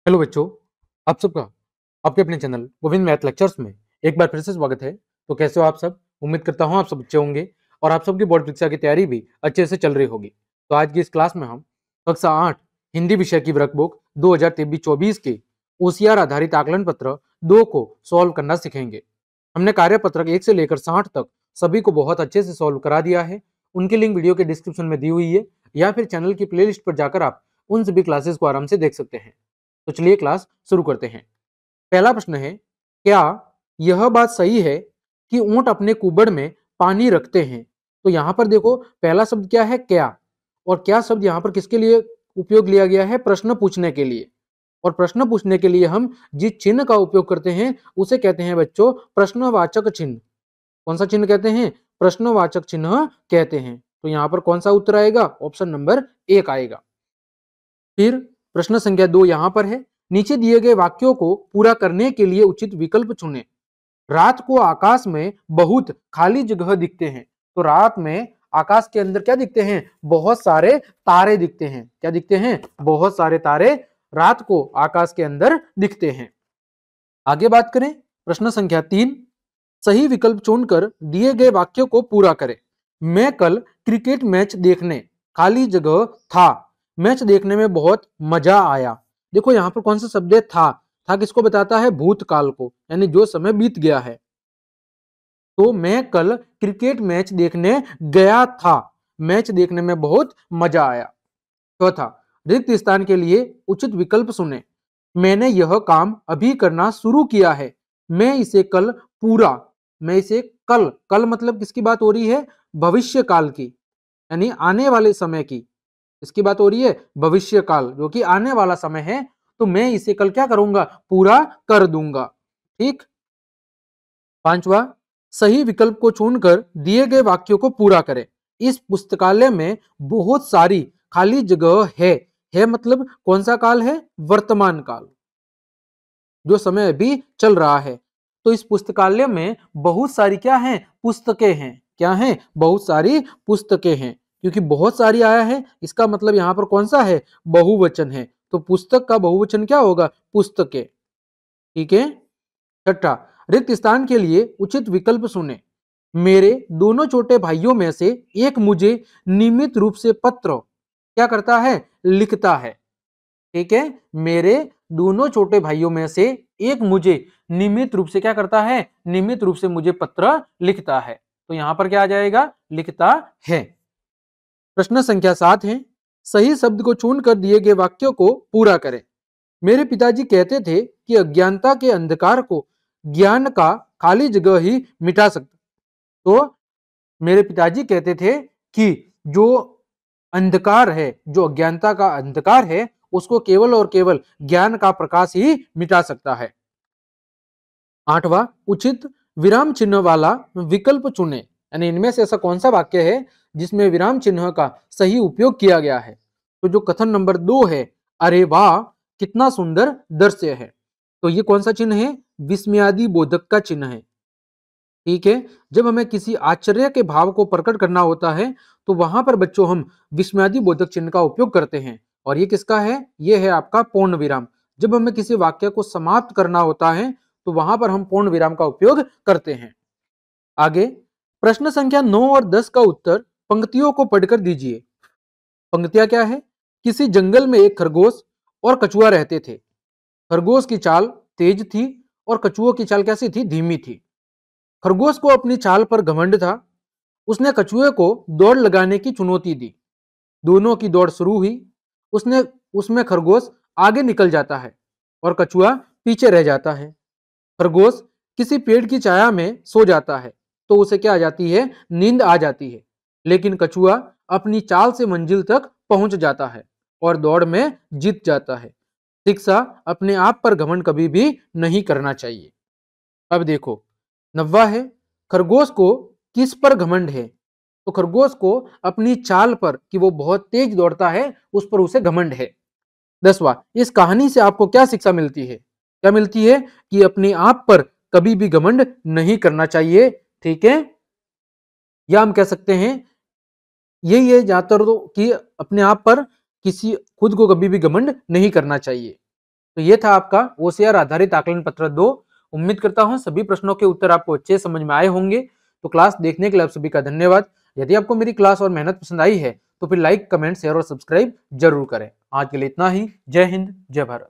Hello बच्चों, आप सबका आपके अपने चैनल गोविंद मैथ लेक्चर्स में एक बार फिर से स्वागत है। तो कैसे हो आप सब? उम्मीद करता हूँ आप सब अच्छे होंगे और आप सबकी बोर्ड परीक्षा की तैयारी भी अच्छे से चल रही होगी। तो आज की इस क्लास में हम कक्षा 8 हिंदी विषय की वर्कबुक 2023-24 के ओसीआर आधारित आकलन पत्र 2 को सॉल्व करना सीखेंगे। हमने कार्यपत्रक 1 से लेकर 60 तक सभी को बहुत अच्छे से सॉल्व करा दिया है। उनकी लिंक वीडियो के डिस्क्रिप्शन में दी हुई है या फिर चैनल की प्लेलिस्ट पर जाकर आप उन सभी क्लासेस को आराम से देख सकते हैं। तो चलिए क्लास शुरू करते हैं। पहला प्रश्न है, क्या यह बात सही है कि ऊंट अपने कुबड़ में पानी रखते हैं? तो यहां पर देखो, पहला शब्द क्या है? क्या। और क्या शब्द यहां पर किसके लिए उपयोग लिया गया है? प्रश्न पूछने के लिए। और प्रश्न पूछने के लिए हम जिस चिन्ह का उपयोग करते हैं उसे कहते हैं बच्चों प्रश्नवाचक चिन्ह। कौन सा चिन्ह कहते हैं? प्रश्नवाचक चिन्ह कहते हैं। तो यहां पर कौन सा उत्तर आएगा? ऑप्शन नंबर 1 आएगा। फिर प्रश्न संख्या 2 यहां पर है, नीचे दिए गए वाक्यों को पूरा करने के लिए उचित विकल्प चुनें। रात को आकाश में बहुत खाली जगह दिखते हैं। तो रात में आकाश के अंदर क्या दिखते हैं? बहुत सारे तारे दिखते हैं। क्या दिखते हैं? बहुत सारे तारे रात को आकाश के अंदर दिखते हैं। आगे बात करें, प्रश्न संख्या 3, सही विकल्प चुनकर दिए गए वाक्यों को पूरा करें। मैं कल क्रिकेट मैच देखने खाली जगह था। मैच देखने में बहुत मजा आया। देखो यहां पर कौन सा शब्द है? था किसको बताता है? भूतकाल को, यानी जो समय बीत गया है। तो मैं कल क्रिकेट मैच देखने गया था। मैच देखने में बहुत मजा आया। चौथा, रिक्त स्थान के लिए उचित विकल्प सुने। मैंने यह काम अभी करना शुरू किया है। मैं इसे कल पूरा मैं इसे कल कल मतलब किसकी बात हो रही है? भविष्य काल की, यानी आने वाले समय की। इसकी बात हो रही है भविष्य काल, जो कि आने वाला समय है। तो मैं इसे कल क्या करूंगा? पूरा कर दूंगा। ठीक। पांचवा, सही विकल्प को चुनकर दिए गए वाक्यों को पूरा करें। इस पुस्तकालय में बहुत सारी खाली जगह है मतलब कौन सा काल है? वर्तमान काल, जो समय अभी चल रहा है। तो इस पुस्तकालय में बहुत सारी क्या है? पुस्तकें हैं। क्या हैं? बहुत सारी पुस्तकें हैं। क्योंकि बहुत सारी आया है, इसका मतलब यहां पर कौन सा है? बहुवचन है। तो पुस्तक का बहुवचन क्या होगा? पुस्तकें। ठीक है। छठा, रिक्त स्थान के लिए उचित विकल्प सुने। मेरे दोनों छोटे भाइयों में से एक मुझे नियमित रूप से पत्र क्या करता है? लिखता है। ठीक है। मेरे दोनों छोटे भाइयों में से एक मुझे नियमित रूप से क्या करता है? नियमित रूप से मुझे पत्र लिखता है। तो यहां पर क्या आ जाएगा? लिखता है। प्रश्न संख्या 7 है, सही शब्द को चुनकर दिए गए वाक्यों को पूरा करें। मेरे पिताजी कहते थे कि अज्ञानता के अंधकार को ज्ञान का खाली जगह ही मिटा सकता। तो मेरे पिताजी कहते थे कि जो अंधकार है, जो अज्ञानता का अंधकार है, उसको केवल और केवल ज्ञान का प्रकाश ही मिटा सकता है। आठवां, उचित विराम चिन्ह वाला विकल्प चुने। यानी इनमें से ऐसा कौन सा वाक्य है जिसमें विराम चिन्ह का सही उपयोग किया गया है? तो जो कथन नंबर 2 है, अरे वाह कितना सुंदर दृश्य है, तो ये कौन सा चिन्ह है? विस्मयादि बोधक का चिन्ह है। ठीक है। जब हमें किसी आश्चर्य के भाव को प्रकट करना होता है तो वहां पर बच्चों हम विस्मयादि बोधक चिन्ह का उपयोग करते हैं। और ये किसका है? ये है आपका पूर्ण विराम। जब हमें किसी वाक्य को समाप्त करना होता है तो वहां पर हम पूर्ण विराम का उपयोग करते हैं। आगे प्रश्न संख्या 9 और 10 का उत्तर पंक्तियों को पढ़कर दीजिए। पंक्तियां क्या है? किसी जंगल में एक खरगोश और कछुआ रहते थे। खरगोश की चाल तेज थी और कछुओं की चाल कैसी थी? धीमी थी। खरगोश को अपनी चाल पर घमंड था। उसने कछुए को दौड़ लगाने की चुनौती दी। दोनों की दौड़ शुरू हुई। उसने उसमें खरगोश आगे निकल जाता है और कछुआ पीछे रह जाता है। खरगोश किसी पेड़ की छाया में सो जाता है तो उसे क्या आ जाती है? नींद आ जाती है। लेकिन कछुआ अपनी चाल से मंजिल तक पहुंच जाता है और दौड़ में जीत जाता है। शिक्षा, अपने आप पर घमंड कभी भी नहीं करना चाहिए। अब देखो, 9वां है, खरगोश को किस पर घमंड है? तो खरगोश को अपनी चाल पर, कि वो बहुत तेज दौड़ता है, उस पर उसे घमंड है। 10वां, इस कहानी से आपको क्या शिक्षा मिलती है? क्या मिलती है? कि अपने आप पर कभी भी घमंड नहीं करना चाहिए। ठीक है। या हम कह सकते हैं यही है ज्यादातर, तो कि अपने आप पर किसी खुद को कभी भी घमंड नहीं करना चाहिए। तो ये था आपका OCR आधारित आकलन पत्र 2। उम्मीद करता हूं सभी प्रश्नों के उत्तर आपको अच्छे समझ में आए होंगे। तो क्लास देखने के लिए आप सभी का धन्यवाद। यदि आपको मेरी क्लास और मेहनत पसंद आई है तो फिर लाइक, कमेंट, शेयर और सब्सक्राइब जरूर करें। आज के लिए इतना ही। जय हिंद, जय भारत।